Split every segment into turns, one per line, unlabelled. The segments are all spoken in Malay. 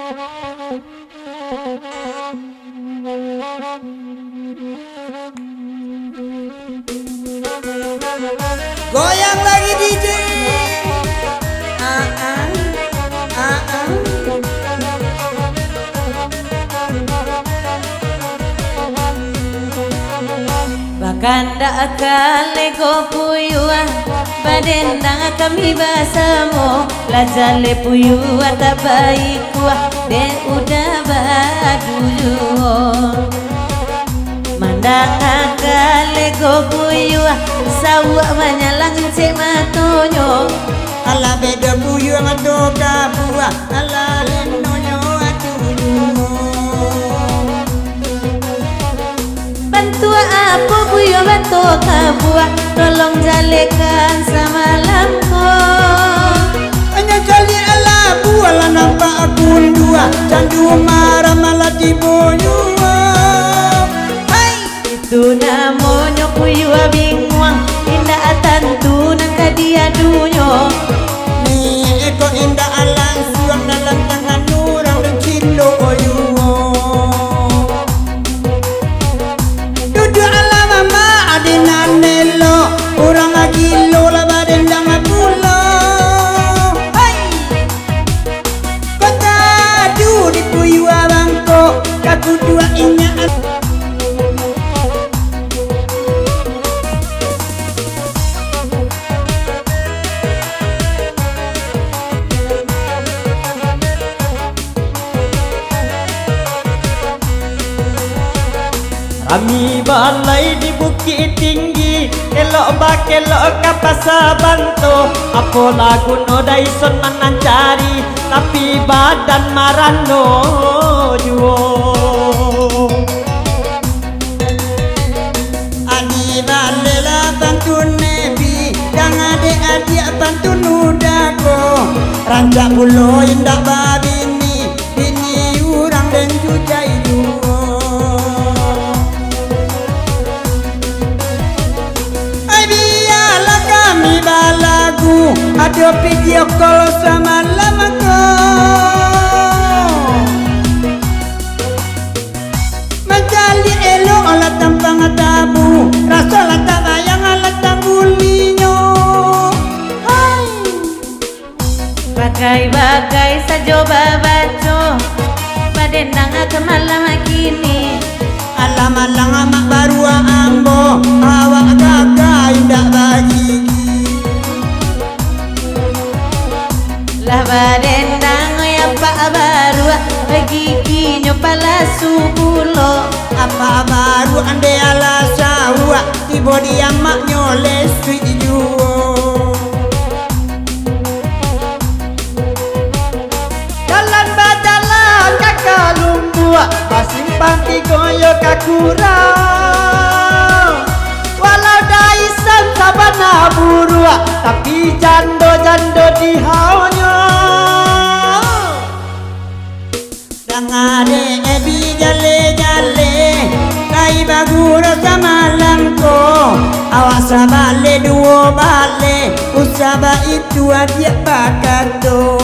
Goyang lagi DJ. Ah, ah, ah, ah.
Bakanda akale go puyua badendang kami basamo lajale puyua tabaikua de udah baduyo mandang akale go puyua sawa manyalang cek matonyo
Ala beda buyu ngatoka buah ala lenonyo atuyo.
bantu apa buyo bantu kabuah tolong jalekan samalamku
Hanya kali ala buah la nampak akun dua candu marah malah dibonyua. Hai
itu namanya puyua bingung indah tantu nang kadia dunyo
ni eko indah alang suang dalam tangan orang dan kilo oyuo. Duduk ala mama adenan nelo orang agilo la badendang apulo. Hai kota du di puyua bangko kaku dua ingat.
Kami balai di bukit tinggi, elok bak elok kapasa bantu. Apa lagu no daison menancari, tapi badan marano juo.
Adi balela bantu nebi, dan adik-adik bantu nudako. Rancak pulo indah babini, bini urang dan jujai juo. Balagu ada video call sama lamaku menjali elo olah tampang tabu rasa lata bayang alat tambulinyo. Hai
bagai-bagai sajo babaco badendang kemalam kini
alam-alang amak baru ambo awak gagai indah bagi
lah badendang ya pak baru bagi kinyo pala subulo
apa baru ande ala sawa tibo dia mak nyole sweet juo.
Jalan badalan kakalumbu, pasimpang kigoyo kakurang. Walau daisan sabana burua, tapi jando-jando di haonyo.
Dangade ebi jale-jale kai baguro sama langko awasa bale duo bale usaba itu adia bakato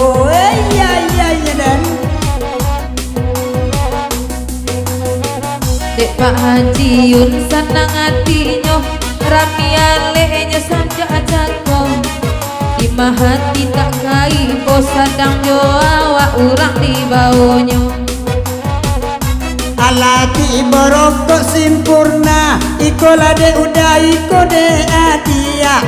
ya dan
Dek Pak Haji Yun senang hatinya ramialenya saja ajaku Ima hati tak kai sadang jo awak urang di bawahnya
alati borokok sempurna ikola de udah iko de atia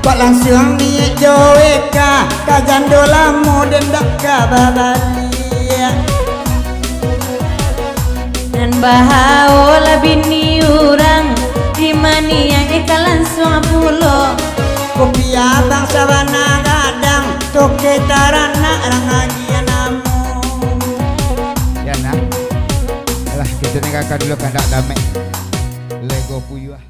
kok langsung niat joeka kajando lamu dan dak kababalia
dan bahao bini urang di mani yang eka langsung pulo
kopi abang sawana gadang toke tarana rangagian namu
ya nak lah kita ni kakak dulu kan tak damai Lego puyuh